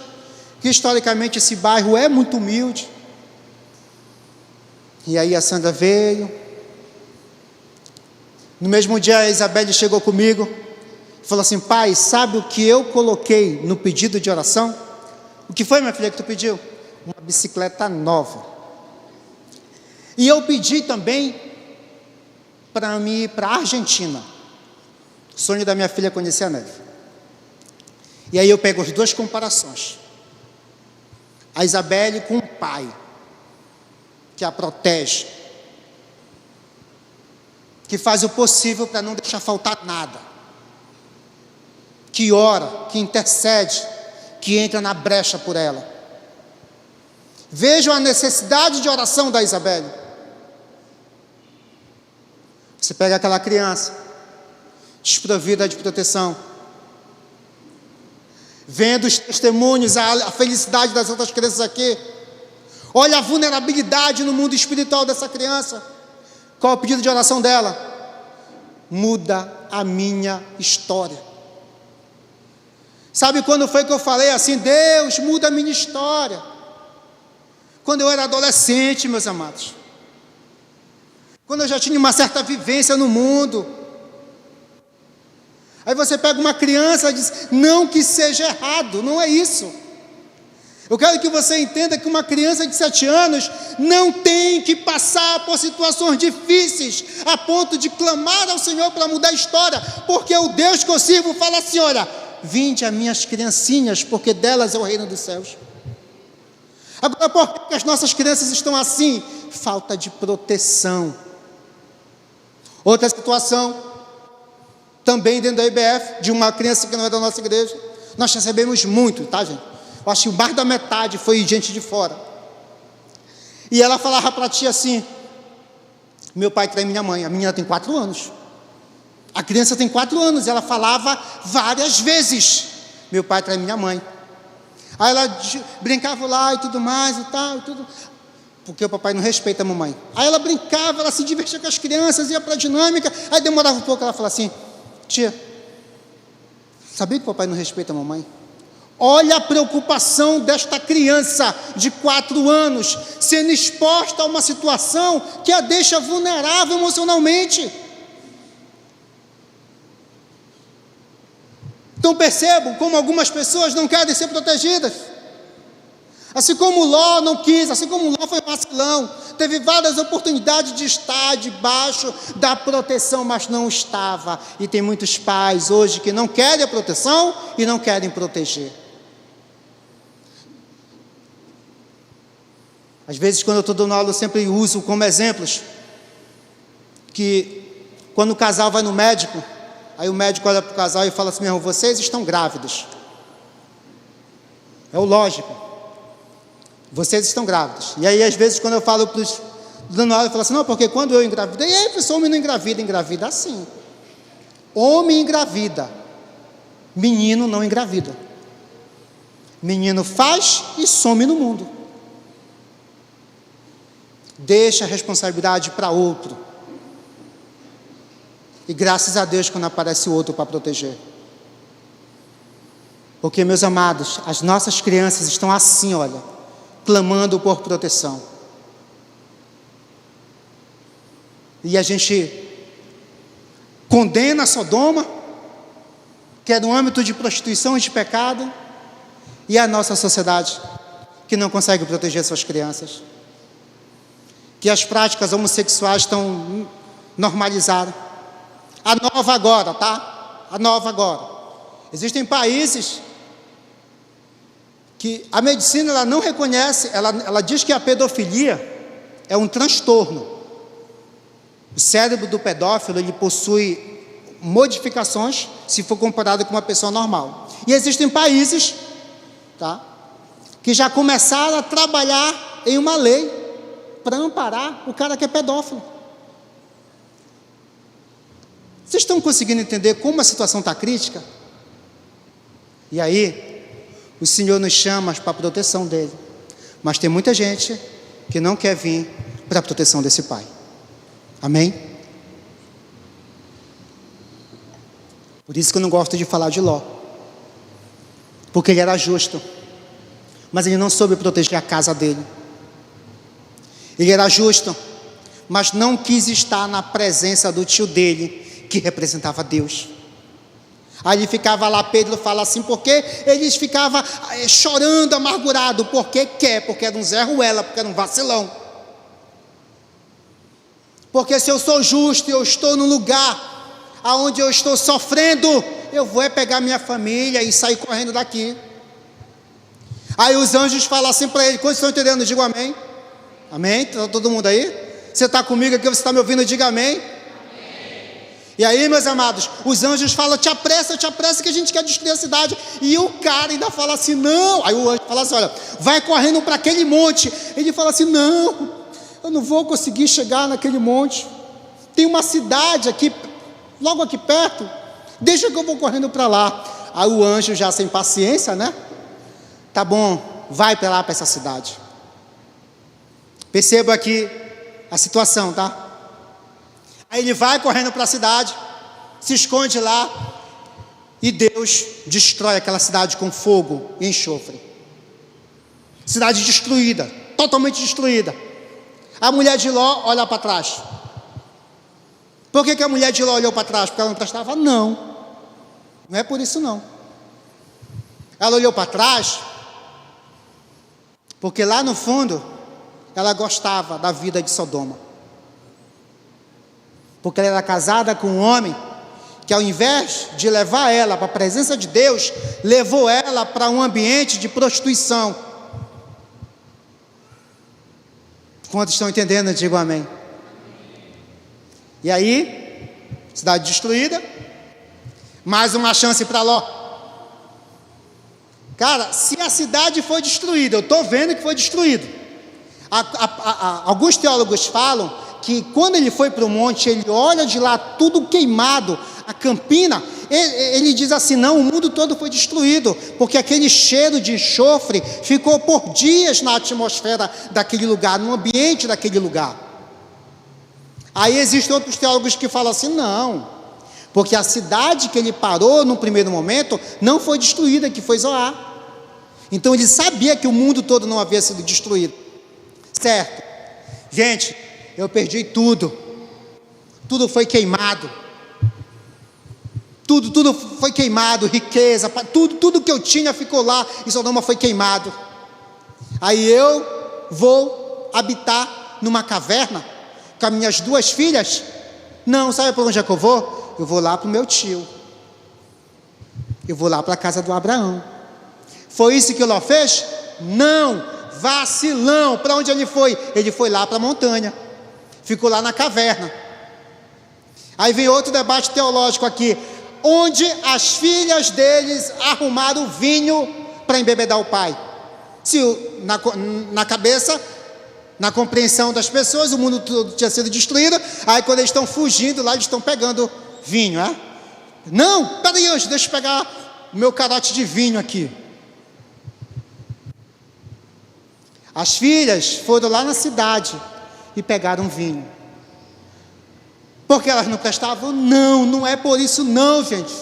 Speaker 1: que historicamente esse bairro é muito humilde. E aí a Sandra veio. No mesmo dia a Isabelle chegou comigo e falou assim: pai, sabe o que eu coloquei no pedido de oração? O que foi, minha filha, que tu pediu? Uma bicicleta nova. E eu pedi também para mim ir para a Argentina. O sonho da minha filha é conhecer a neve. E aí eu pego as 2 comparações. A Isabelle com o pai, que a protege, que faz o possível para não deixar faltar nada, que ora, que intercede, que entra na brecha por ela. Vejam a necessidade de oração da Isabelle. Você pega aquela criança desprovida de proteção, vendo os testemunhos, a felicidade das outras crianças aqui, olha a vulnerabilidade no mundo espiritual dessa criança. Qual é o pedido de oração dela? Muda a minha história. Sabe quando foi que eu falei assim: Deus, muda a minha história? Quando eu era adolescente, meus amados, quando eu já tinha uma certa vivência no mundo. Aí você pega uma criança e diz: não que seja errado, não é isso. Eu quero que você entenda que uma criança de 7 anos não tem que passar por situações difíceis a ponto de clamar ao Senhor para mudar a história, porque o Deus que eu sirvo fala assim: olha, vinde a minhas criancinhas, porque delas é o reino dos céus. Agora, por que as nossas crianças estão assim? Falta de proteção. Outra situação, também dentro da IBF, de uma criança que não é da nossa igreja, nós recebemos muito, tá, gente? Eu acho que mais da metade foi gente de fora. E ela falava para a tia assim: meu pai trai minha mãe. A menina tem 4 anos. A criança tem 4 anos. Ela falava várias vezes: meu pai trai minha mãe. Aí ela brincava lá e tudo mais e tal, e tudo, porque o papai não respeita a mamãe. Aí ela brincava, ela se divertia com as crianças, ia para a dinâmica. Aí demorava um pouco, ela falava assim: tia, sabia que o papai não respeita a mamãe? Olha a preocupação desta criança de 4 anos, sendo exposta a uma situação que a deixa vulnerável emocionalmente. Então percebam como algumas pessoas não querem ser protegidas. Assim como Ló não quis, assim como Ló foi vacilão, teve várias oportunidades de estar debaixo da proteção, mas não estava. E tem muitos pais hoje que não querem a proteção e não querem proteger. Às vezes, quando eu estou dando aula, eu sempre uso como exemplos que quando o casal vai no médico, aí o médico olha para o casal e fala assim: meu irmão, vocês estão grávidos. É o lógico. Vocês estão grávidos. E aí, às vezes, quando eu falo para os dando aula, eu falo assim: não, porque quando eu engravidei, e aí, professor, homem não engravida assim. Homem engravida, menino não engravida. Menino faz e some no mundo. Deixa a responsabilidade para outro. E graças a Deus quando aparece outro para proteger. Porque, meus amados, as nossas crianças estão assim, olha, clamando por proteção. E a gente condena Sodoma, que é no âmbito de prostituição e de pecado, e a nossa sociedade, que não consegue proteger suas crianças. Que as práticas homossexuais estão normalizadas. A nova agora, tá? A nova agora. Existem países que a medicina ela não reconhece, ela diz que a pedofilia é um transtorno. O cérebro do pedófilo, ele possui modificações se for comparado com uma pessoa normal. E existem países, tá, que já começaram a trabalhar em uma lei para amparar o cara que é pedófilo. Vocês estão conseguindo entender como a situação está crítica? E aí, o Senhor nos chama para a proteção dele. Mas tem muita gente que não quer vir para a proteção desse pai. Amém? Por isso que eu não gosto de falar de Ló. Porque ele era justo. Mas ele não soube proteger a casa dele. Ele era justo, mas não quis estar na presença do tio dele, que representava Deus. Aí ele ficava lá, Pedro fala assim, porque eles ficavam chorando, amargurado, porque quer, porque era um Zé Ruela, porque era um vacilão. Porque se eu sou justo e eu estou no lugar aonde eu estou sofrendo, eu vou pegar minha família e sair correndo daqui. Aí os anjos falam assim para ele, quando estão entendendo, digo amém. Amém? Está todo mundo aí? Você está comigo aqui, você está me ouvindo? Diga amém. Amém. E aí, meus amados, os anjos falam, te apressa que a gente quer destruir a cidade. E o cara ainda fala assim, não. Aí o anjo fala assim, olha, vai correndo para aquele monte. Ele fala assim, não, eu não vou conseguir chegar naquele monte. Tem uma cidade aqui, logo aqui perto, deixa que eu vou correndo para lá. Aí o anjo já sem paciência, né? Tá bom, vai para lá, para essa cidade. Perceba aqui a situação, tá? Aí ele vai correndo para a cidade, se esconde lá, e Deus destrói aquela cidade com fogo e enxofre. Cidade destruída, totalmente destruída. A mulher de Ló olha para trás. Por que a mulher de Ló olhou para trás? Porque ela não prestava? Não. Não é por isso não. Ela olhou para trás Porque lá no fundo, ela gostava da vida de Sodoma. Porque ela era casada com um homem que, ao invés de levar ela para a presença de Deus, levou ela para um ambiente de prostituição. Quantos estão entendendo? Digo amém. E aí, cidade destruída, mais uma chance para Ló. Cara, se a cidade foi destruída, eu estou vendo que foi destruído. Alguns teólogos falam que quando ele foi para o monte, ele olha de lá tudo queimado, a campina, ele diz assim, não, o mundo todo foi destruído, porque aquele cheiro de enxofre ficou por dias na atmosfera daquele lugar, no ambiente daquele lugar. Aí existem outros teólogos que falam assim, não, porque a cidade que ele parou no primeiro momento, não foi destruída, que foi Zoar. Então ele sabia que o mundo todo não havia sido destruído. Certo? Gente, eu perdi tudo. Tudo foi queimado. Tudo foi queimado, riqueza, tudo que eu tinha ficou lá, e Sodoma foi queimado. Aí eu vou habitar numa caverna com as minhas 2 filhas? Não, sabe para onde é que eu vou? Eu vou lá para o meu tio. Eu vou lá para a casa do Abraão. Foi isso que Ló fez? Não, vacilão. Para onde ele foi? Ele foi lá para a montanha. Ficou lá na caverna. Aí vem outro debate teológico aqui. Onde as filhas deles arrumaram vinho para embebedar o pai? Se na cabeça, na compreensão das pessoas, o mundo todo tinha sido destruído. Aí quando eles estão fugindo lá, eles estão pegando vinho, é? Não, peraí, anjo, deixa eu pegar o meu carote de vinho aqui. As filhas foram lá na cidade e pegaram vinho. Porque elas não prestavam? Não, não é por isso não, gente.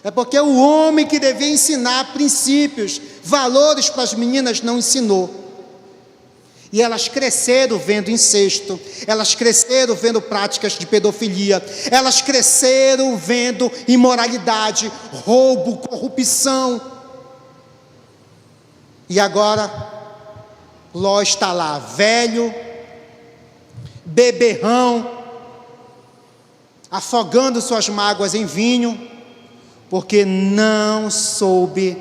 Speaker 1: É porque o homem que devia ensinar princípios, valores para as meninas, não ensinou. E elas cresceram vendo incesto, elas cresceram vendo práticas de pedofilia, elas cresceram vendo imoralidade, roubo, corrupção. E agora, Ló está lá, velho, beberrão, afogando suas mágoas em vinho, porque não soube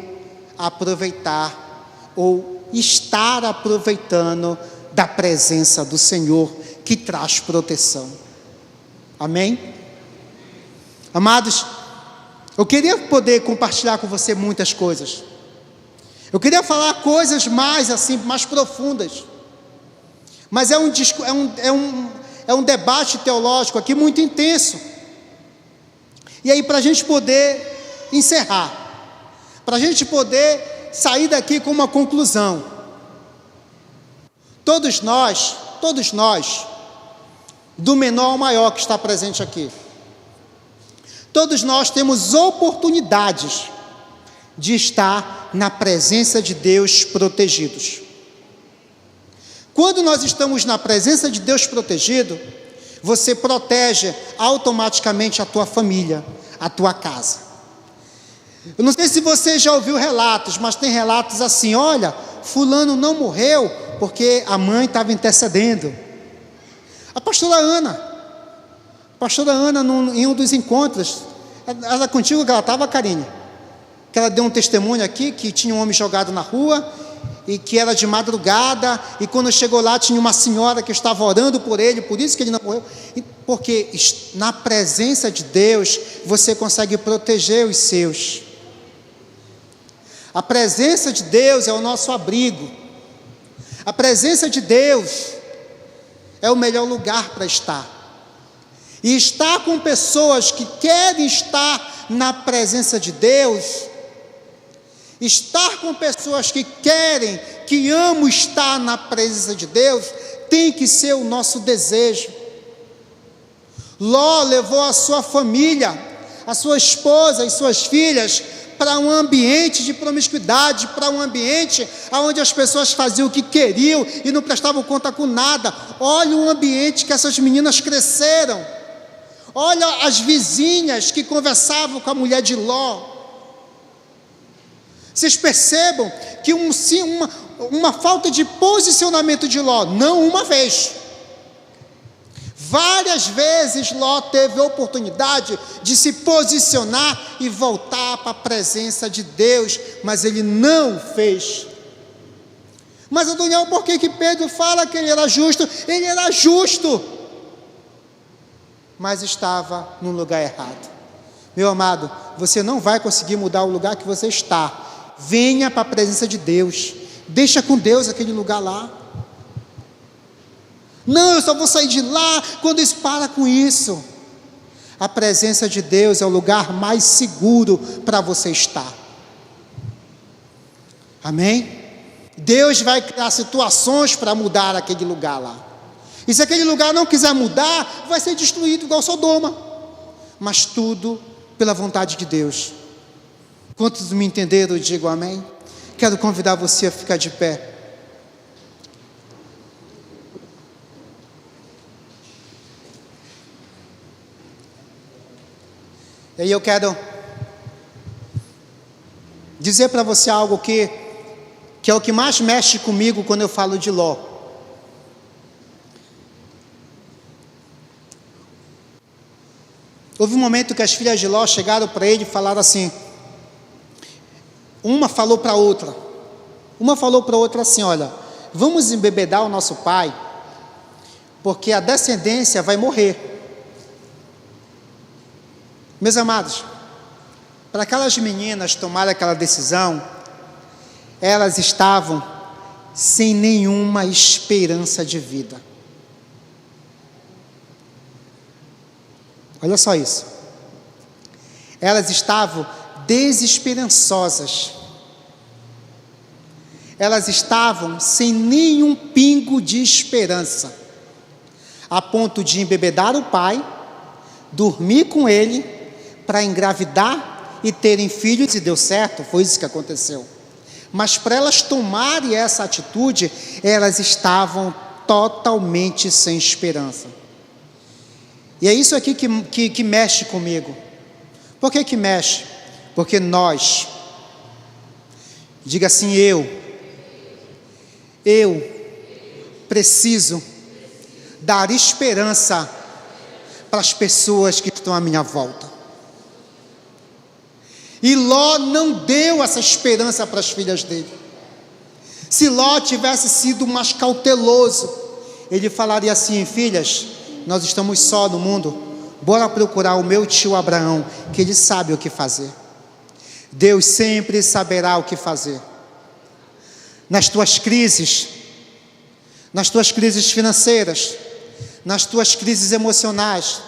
Speaker 1: aproveitar ou estar aproveitando da presença do Senhor, que traz proteção. Amém? Amados, eu queria poder compartilhar com você muitas coisas. Eu queria falar coisas mais assim, mais profundas. Mas é um debate teológico aqui muito intenso. E aí, para a gente poder encerrar, para a gente poder sair daqui com uma conclusão, todos nós, do menor ao maior que está presente aqui, todos nós temos oportunidades de estar na presença de Deus protegidos. Quando nós estamos na presença de Deus protegido, você protege automaticamente a tua família, a tua casa. Eu não sei se você já ouviu relatos, mas tem relatos assim, olha, fulano não morreu porque a mãe estava intercedendo. A pastora Ana, em um dos encontros, era contigo que ela estava, Karine? Que ela deu um testemunho aqui, que tinha um homem jogado na rua, e que era de madrugada, e quando chegou lá tinha uma senhora que estava orando por ele, por isso que ele não morreu, porque na presença de Deus, você consegue proteger os seus. A presença de Deus é o nosso abrigo, a presença de Deus é o melhor lugar para estar, e estar com pessoas que querem estar na presença de Deus, estar com pessoas que querem, que amam estar na presença de Deus, tem que ser o nosso desejo. Ló levou a sua família, a sua esposa e suas filhas para um ambiente de promiscuidade, para um ambiente onde as pessoas faziam o que queriam e não prestavam conta com nada. Olha o ambiente que essas meninas cresceram. Olha as vizinhas que conversavam com a mulher de Ló. Vocês percebam que uma falta de posicionamento de Ló, não uma vez, várias vezes Ló teve a oportunidade de se posicionar e voltar para a presença de Deus, mas ele não fez. Mas, Adoniel, por que Pedro fala que ele era justo? Ele era justo, mas estava no lugar errado. Meu amado, você não vai conseguir mudar o lugar que você está. Venha para a presença de Deus, deixa com Deus aquele lugar lá. Não, eu só vou sair de lá quando isso. Para com isso. A presença de Deus é o lugar mais seguro para você estar. Amém? Deus vai criar situações para mudar aquele lugar lá. E se aquele lugar não quiser mudar, vai ser destruído igual Sodoma. Mas tudo pela vontade de Deus. Quantos me entenderam, digo amém. Quero convidar você a ficar de pé. E aí eu quero dizer para você algo que é o que mais mexe comigo quando eu falo de Ló. Houve um momento que as filhas de Ló chegaram para ele e falaram assim, uma falou para a outra assim, olha, vamos embebedar o nosso pai, porque a descendência vai morrer. Meus amados, para aquelas meninas tomarem aquela decisão, elas estavam sem nenhuma esperança de vida. Olha só isso. Elas estavam desesperançosas. Elas estavam sem nenhum pingo de esperança, a ponto de embebedar o pai, dormir com ele, para engravidar e terem filhos, e deu certo, foi isso que aconteceu. Mas para elas tomarem essa atitude, elas estavam totalmente sem esperança. E é isso aqui que mexe comigo. Por que mexe? Porque nós, diga assim, eu preciso dar esperança para as pessoas que estão à minha volta. E Ló não deu essa esperança para as filhas dele. Se Ló tivesse sido mais cauteloso, ele falaria assim, filhas, nós estamos só no mundo, bora procurar o meu tio Abraão, que ele sabe o que fazer. Deus sempre saberá o que fazer. Nas tuas crises financeiras, nas tuas crises emocionais,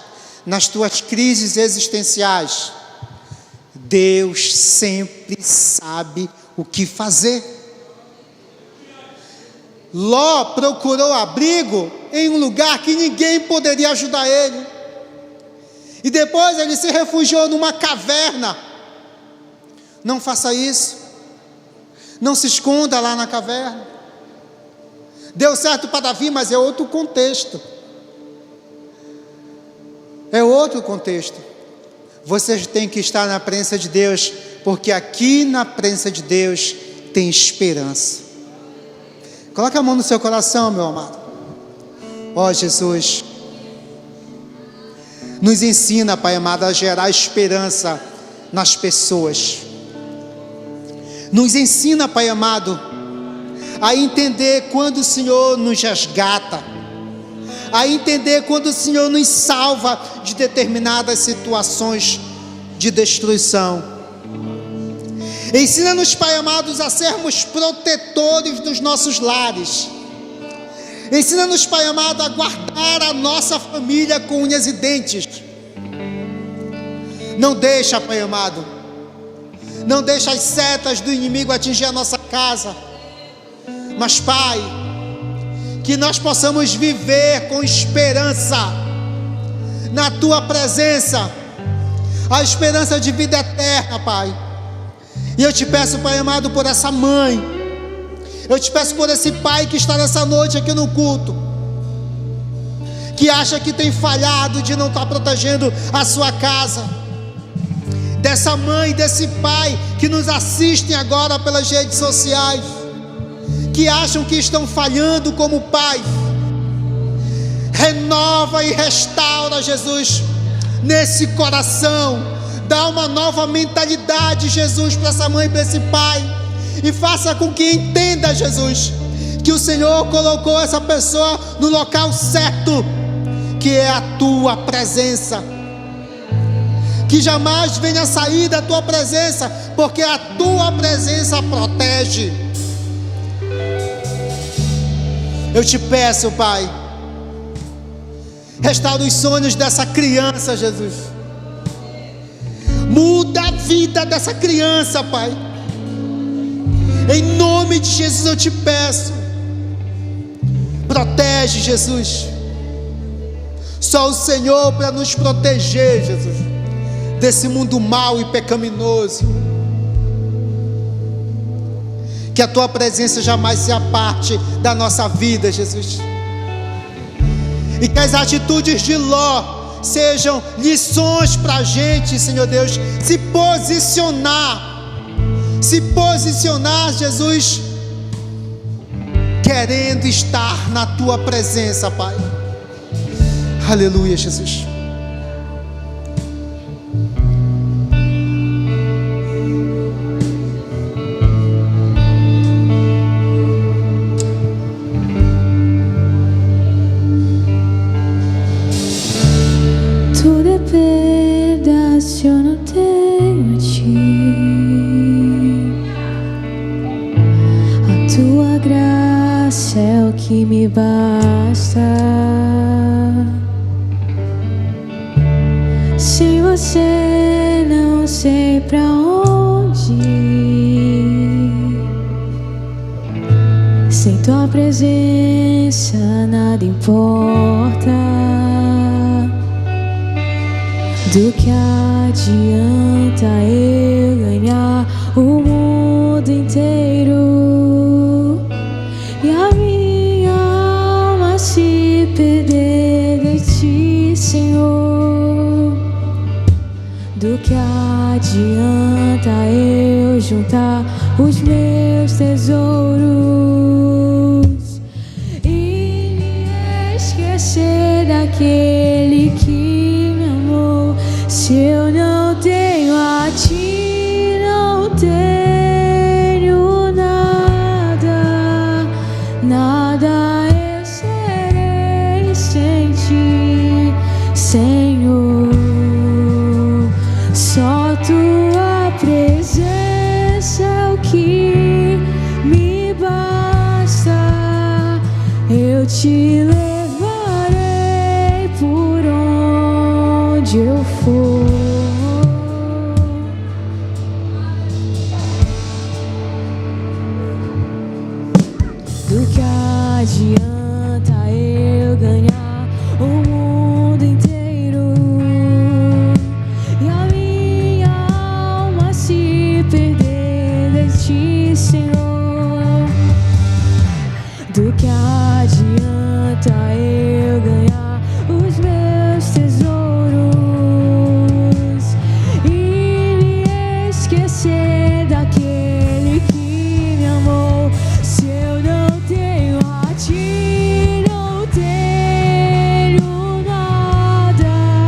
Speaker 1: nas tuas crises existenciais, Deus sempre sabe o que fazer. Ló procurou abrigo em um lugar que ninguém poderia ajudar ele, e depois ele se refugiou numa caverna. Não faça isso, não se esconda lá na caverna. Deu certo para Davi, mas é outro contexto. É outro contexto. Você tem que estar na presença de Deus, porque aqui na presença de Deus tem esperança. Coloca a mão no seu coração, meu amado. Ó Jesus, nos ensina, Pai amado, a gerar esperança nas pessoas. Nos ensina, Pai amado, a entender quando o Senhor nos resgata, a entender quando o Senhor nos salva de determinadas situações de destruição. Ensina-nos, Pai amados, a sermos protetores dos nossos lares. Ensina-nos, Pai amado, a guardar a nossa família com unhas e dentes. Não deixa, Pai amado, não deixa as setas do inimigo atingir a nossa casa. Mas, Pai, que nós possamos viver com esperança na Tua presença, a esperança de vida eterna, Pai. E eu te peço, Pai amado, por essa mãe, eu te peço por esse pai que está nessa noite aqui no culto, que acha que tem falhado de não estar protegendo a sua casa. dessa mãe, desse pai que nos assistem agora pelas redes sociais, que acham que estão falhando como pai. Renova e restaura, Jesus, nesse coração. Dá uma nova mentalidade, Jesus, para essa mãe, para esse pai, e faça com que entenda, Jesus, que o Senhor colocou essa pessoa no local certo, que é a tua presença. Que jamais venha sair da tua presença, porque a tua presença protege. Eu te peço, Pai, restaura os sonhos dessa criança, Jesus. Muda a vida dessa criança, Pai. Em nome de Jesus eu te peço. Protege, Jesus. Só o Senhor para nos proteger, Jesus, desse mundo mau e pecaminoso. Que a tua presença jamais se aparte da nossa vida, Jesus. E que as atitudes de Ló sejam lições para a gente, Senhor Deus, se posicionar, Jesus, querendo estar na tua presença, Pai. Aleluia, Jesus.
Speaker 2: Tudo é pedaço, eu não tenho a ti. A tua graça é o que me basta. Sem você não sei pra onde ir. Sem tua presença nada importa. Do que adianta eu ganhar o mundo inteiro e a minha alma se perder de ti, Senhor? Do que adianta eu juntar os meus tesouros e me esquecer daquele que me amou? Se eu não tenho a ti, não tenho nada, nada eu serei sem ti, Senhor. Só tua presença é o que me basta. Eu te levarei por onde eu for. Do que adianta eu ganhar o mundo inteiro e a minha alma se perder de ti, Senhor? Do que adianta eu ganhar os meus tesouros e me esquecer daquele que me amou? Se eu não tenho a ti, não tenho nada,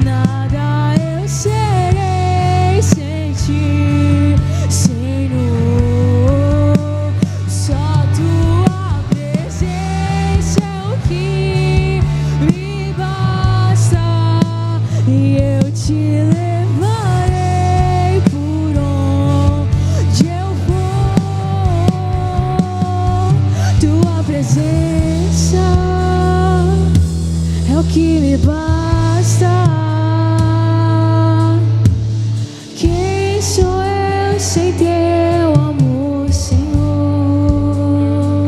Speaker 2: nada eu serei sem ti, Senhor. Só tua presença é o que me basta e eu te levarei por onde eu for. Tua presença é o que me basta. Quem sou eu sem teu amor, Senhor?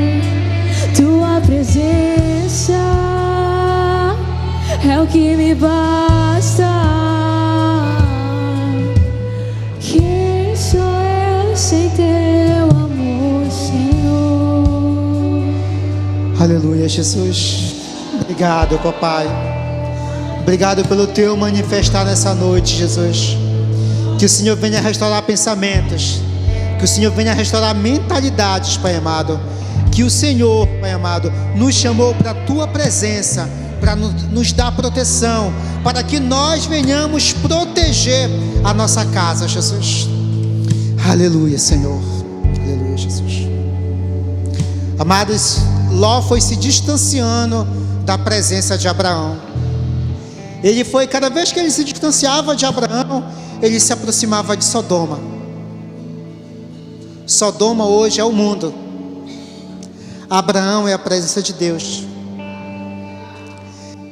Speaker 2: Tua presença é o que me basta. Quem sou eu sem teu amor, Senhor?
Speaker 1: Aleluia, Jesus. Obrigado, papai. Obrigado pelo teu manifestar nessa noite, Jesus. Que o Senhor venha restaurar pensamentos, que o Senhor venha restaurar mentalidades, Pai amado. Que o Senhor, Pai amado, nos chamou para a Tua presença, para nos dar proteção, para que nós venhamos proteger a nossa casa, Jesus. Aleluia, Senhor. Aleluia, Jesus. Amados, Ló foi se distanciando da presença de Abraão. Ele foi, cada vez que ele se distanciava de Abraão, ele se aproximava de Sodoma. Sodoma hoje é o mundo. Abraão é a presença de Deus.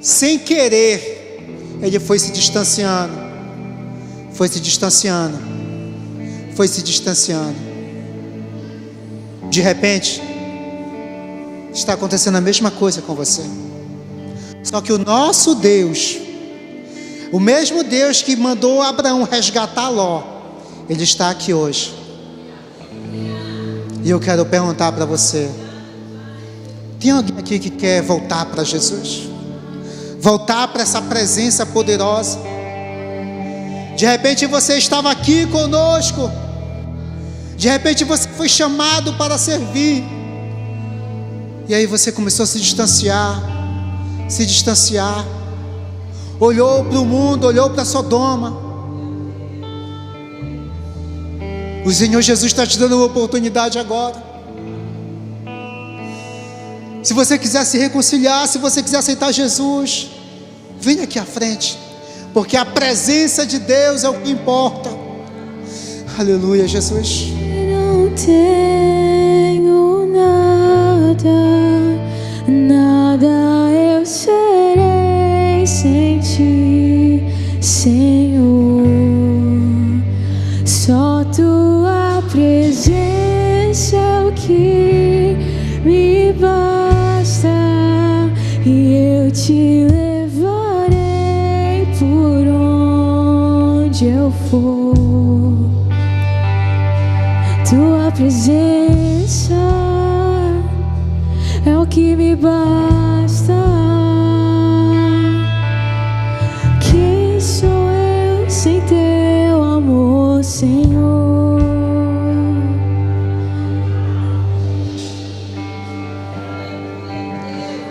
Speaker 1: Sem querer, ele foi se distanciando. Foi se distanciando. Foi se distanciando. De repente, está acontecendo a mesma coisa com você. Só que o nosso Deus, o mesmo Deus que mandou Abraão resgatar Ló, Ele está aqui hoje. E eu quero perguntar para você: tem alguém aqui que quer voltar para Jesus? Voltar para essa presença poderosa? De repente você estava aqui conosco, de repente você foi chamado para servir, e aí você começou a se distanciar, olhou para o mundo, olhou para Sodoma. O Senhor Jesus está te dando uma oportunidade agora. Se você quiser se reconciliar, se você quiser aceitar Jesus, venha aqui à frente, porque a presença de Deus é o que importa. Aleluia, Jesus.
Speaker 2: Não tenho nada eu serei sem ti, Senhor. Só tua presença é o que me basta, e eu te levarei por onde eu for. Tua presença é o que me basta. Quem sou eu sem teu amor, Senhor?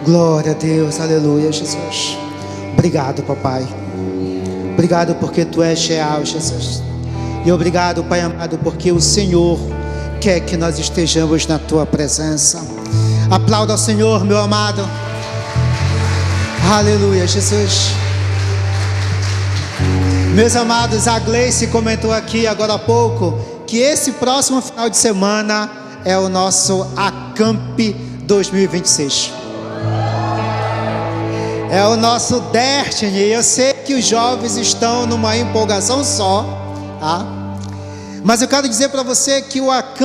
Speaker 1: Glória a Deus, aleluia, Jesus. Obrigado, papai. Obrigado porque tu és real, Jesus. E obrigado, Pai amado, porque o Senhor quer que nós estejamos na tua presença. Aplauda ao Senhor, meu amado. Aleluia, Jesus. Meus amados, a Gleice comentou aqui agora há pouco que esse próximo final de semana é o nosso Acamp 2026. É o nosso Destiny. Eu sei que os jovens estão numa empolgação só, tá? Mas eu quero dizer para você que o Acamp